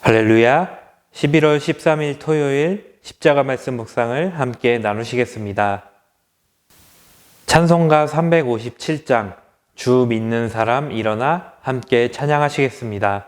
할렐루야. 11월 13일 토요일 십자가 말씀 묵상을 함께 나누시겠습니다. 찬송가 357장 주 믿는 사람 일어나 함께 찬양하시겠습니다.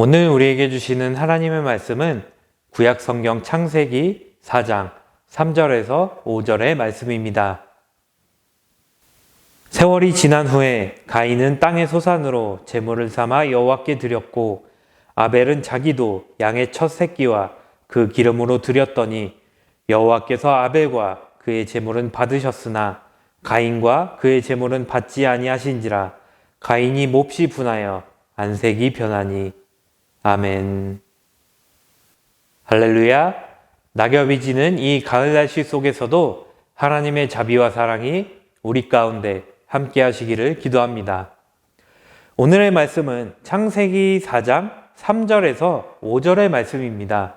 오늘 우리에게 주시는 하나님의 말씀은 구약 성경 창세기 4장 3절에서 5절의 말씀입니다. 세월이 지난 후에 가인은 땅의 소산으로 제물을 삼아 여호와께 드렸고 아벨은 자기도 양의 첫 새끼와 그 기름으로 드렸더니 여호와께서 아벨과 그의 제물은 받으셨으나 가인과 그의 제물은 받지 아니하신지라. 가인이 몹시 분하여 안색이 변하니. 아멘. 할렐루야. 낙엽이 지는 이 가을 날씨 속에서도 하나님의 자비와 사랑이 우리 가운데 함께 하시기를 기도합니다. 오늘의 말씀은 창세기 4장 3절에서 5절의 말씀입니다.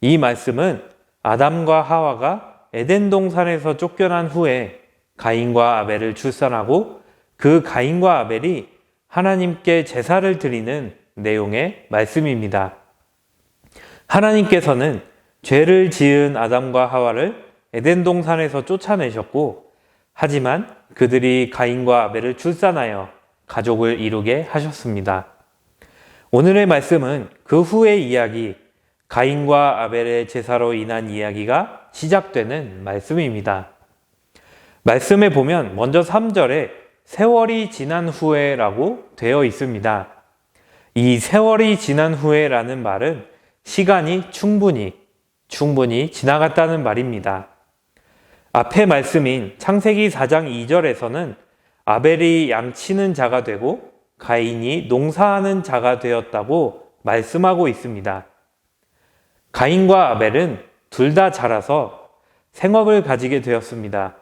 이 말씀은 아담과 하와가 에덴 동산에서 쫓겨난 후에 가인과 아벨을 출산하고 그 가인과 아벨이 하나님께 제사를 드리는 내용의 말씀입니다. 하나님께서는 죄를 지은 아담과 하와를 에덴 동산에서 쫓아내셨고, 하지만 그들이 가인과 아벨을 출산하여 가족을 이루게 하셨습니다. 오늘의 말씀은 그 후의 이야기, 가인과 아벨의 제사로 인한 이야기가 시작되는 말씀입니다. 말씀에 보면 먼저 3절에 세월이 지난 후에라고 되어 있습니다. 이 세월이 지난 후에라는 말은 시간이 충분히 지나갔다는 말입니다. 앞의 말씀인 창세기 4장 2절에서는 아벨이 양치는 자가 되고 가인이 농사하는 자가 되었다고 말씀하고 있습니다. 가인과 아벨은 둘 다 자라서 생업을 가지게 되었습니다.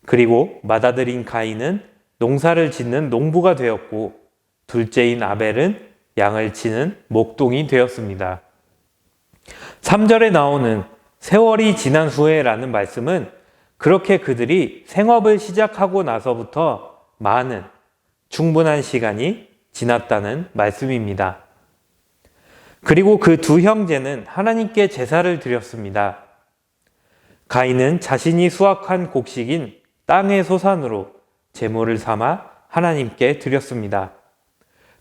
그리고 맏아들인 가인은 농사를 짓는 농부가 되었고, 둘째인 아벨은 양을 치는 목동이 되었습니다. 3절에 나오는 세월이 지난 후에라는 말씀은 그렇게 그들이 생업을 시작하고 나서부터 많은 충분한 시간이 지났다는 말씀입니다. 그리고 그 두 형제는 하나님께 제사를 드렸습니다. 가인은 자신이 수확한 곡식인 땅의 소산으로 제물을 삼아 하나님께 드렸습니다.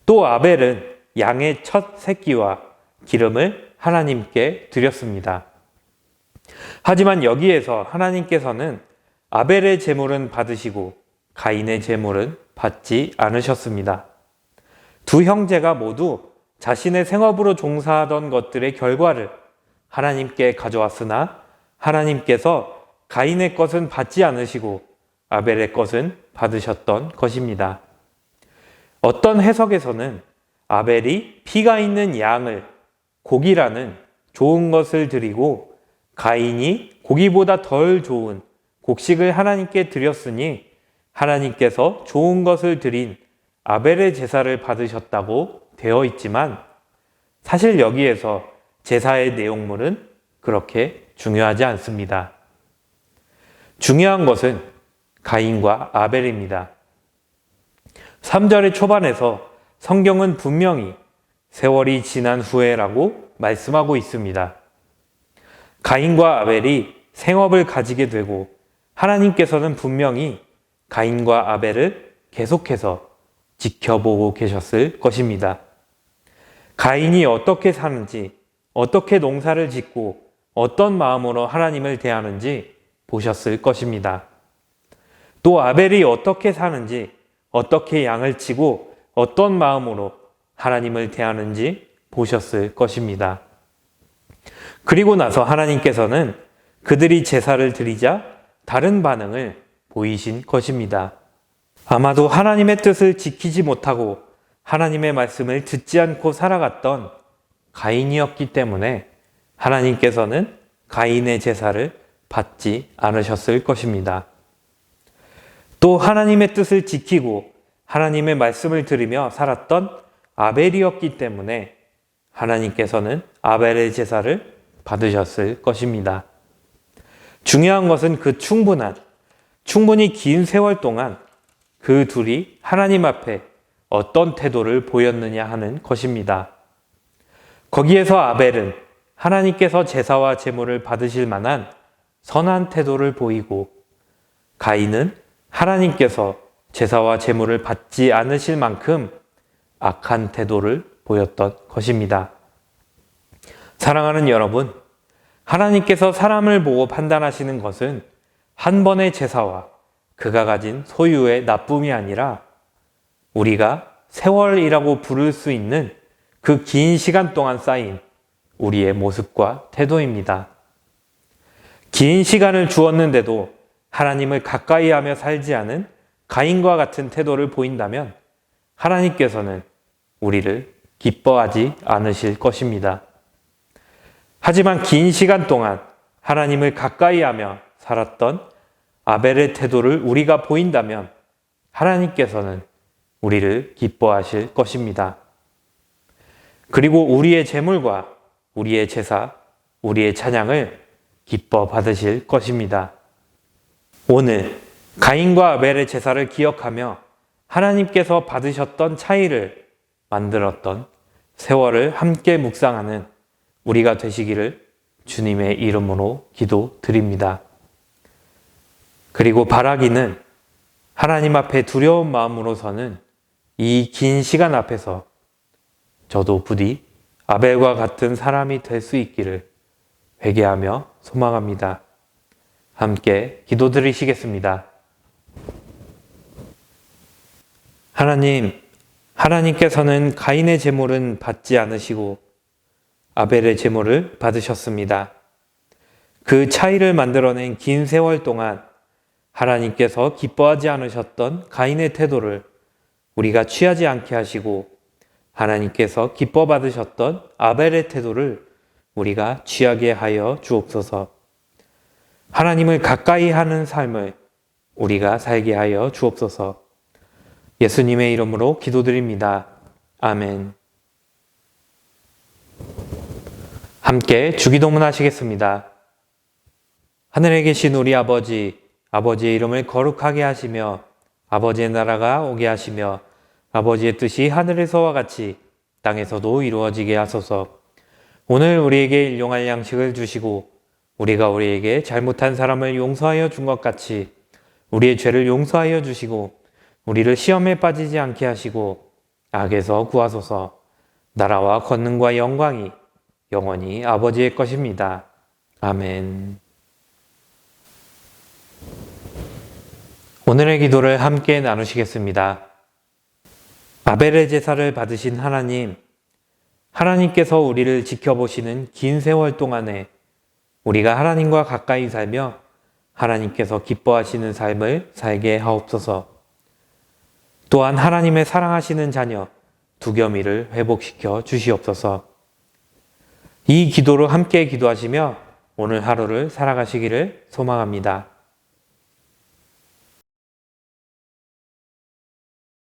또 아벨은 양의 첫 새끼와 기름을 하나님께 드렸습니다. 하지만 여기에서 하나님께서는 아벨의 제물은 받으시고 가인의 제물은 받지 않으셨습니다. 두 형제가 모두 자신의 생업으로 종사하던 것들의 결과를 하나님께 가져왔으나 하나님께서 가인의 것은 받지 않으시고 아벨의 것은 받으셨던 것입니다. 어떤 해석에서는 아벨이 피가 있는 양을 고기라는 좋은 것을 드리고 가인이 고기보다 덜 좋은 곡식을 하나님께 드렸으니 하나님께서 좋은 것을 드린 아벨의 제사를 받으셨다고 되어 있지만, 사실 여기에서 제사의 내용물은 그렇게 중요하지 않습니다. 중요한 것은 가인과 아벨입니다. 3절의 초반에서 성경은 분명히 세월이 지난 후에라고 말씀하고 있습니다. 가인과 아벨이 생업을 가지게 되고 하나님께서는 분명히 가인과 아벨을 계속해서 지켜보고 계셨을 것입니다. 가인이 어떻게 사는지, 어떻게 농사를 짓고 어떤 마음으로 하나님을 대하는지 보셨을 것입니다. 또 아벨이 어떻게 사는지, 어떻게 양을 치고 어떤 마음으로 하나님을 대하는지 보셨을 것입니다. 그리고 나서 하나님께서는 그들이 제사를 드리자 다른 반응을 보이신 것입니다. 아마도 하나님의 뜻을 지키지 못하고 하나님의 말씀을 듣지 않고 살아갔던 가인이었기 때문에 하나님께서는 가인의 제사를 받지 않으셨을 것입니다. 또 하나님의 뜻을 지키고 하나님의 말씀을 들으며 살았던 아벨이었기 때문에 하나님께서는 아벨의 제사를 받으셨을 것입니다. 중요한 것은 그 충분히 긴 세월 동안 그 둘이 하나님 앞에 어떤 태도를 보였느냐 하는 것입니다. 거기에서 아벨은 하나님께서 제사와 제물을 받으실 만한 선한 태도를 보이고, 가인은 하나님께서 제사와 제물을 받지 않으실 만큼 악한 태도를 보였던 것입니다. 사랑하는 여러분, 하나님께서 사람을 보고 판단하시는 것은 한 번의 제사와 그가 가진 소유의 나쁨이 아니라 우리가 세월이라고 부를 수 있는 그 긴 시간 동안 쌓인 우리의 모습과 태도입니다. 긴 시간을 주었는데도 하나님을 가까이 하며 살지 않은 가인과 같은 태도를 보인다면 하나님께서는 우리를 기뻐하지 않으실 것입니다. 하지만 긴 시간 동안 하나님을 가까이 하며 살았던 아벨의 태도를 우리가 보인다면 하나님께서는 우리를 기뻐하실 것입니다. 그리고 우리의 제물과 우리의 제사, 우리의 찬양을 기뻐 받으실 것입니다. 오늘 가인과 아벨의 제사를 기억하며 하나님께서 받으셨던 차이를 만들었던 세월을 함께 묵상하는 우리가 되시기를 주님의 이름으로 기도드립니다. 그리고 바라기는 하나님 앞에 두려운 마음으로서는 이 긴 시간 앞에서 저도 부디 아벨과 같은 사람이 될 수 있기를 회개하며 소망합니다. 함께 기도드리시겠습니다. 하나님께서는 가인의 제물은 받지 않으시고 아벨의 제물을 받으셨습니다. 그 차이를 만들어낸 긴 세월 동안 하나님께서 기뻐하지 않으셨던 가인의 태도를 우리가 취하지 않게 하시고 하나님께서 기뻐 받으셨던 아벨의 태도를 우리가 취하게 하여 주옵소서. 하나님을 가까이 하는 삶을 우리가 살게 하여 주옵소서. 예수님의 이름으로 기도드립니다. 아멘. 함께 주기도문 하시겠습니다. 하늘에 계신 우리 아버지, 아버지의 이름을 거룩하게 하시며 아버지의 나라가 오게 하시며 아버지의 뜻이 하늘에서와 같이 땅에서도 이루어지게 하소서. 오늘 우리에게 일용할 양식을 주시고 우리가 우리에게 잘못한 사람을 용서하여 준 것 같이 우리의 죄를 용서하여 주시고 우리를 시험에 빠지지 않게 하시고 악에서 구하소서. 나라와 권능과 영광이 영원히 아버지의 것입니다. 아멘. 오늘의 기도를 함께 나누시겠습니다. 아벨의 제사를 받으신 하나님께서 우리를 지켜보시는 긴 세월 동안에 우리가 하나님과 가까이 살며 하나님께서 기뻐하시는 삶을 살게 하옵소서. 또한 하나님의 사랑하시는 자녀 두겸이를 회복시켜 주시옵소서. 이 기도로 함께 기도하시며 오늘 하루를 살아가시기를 소망합니다.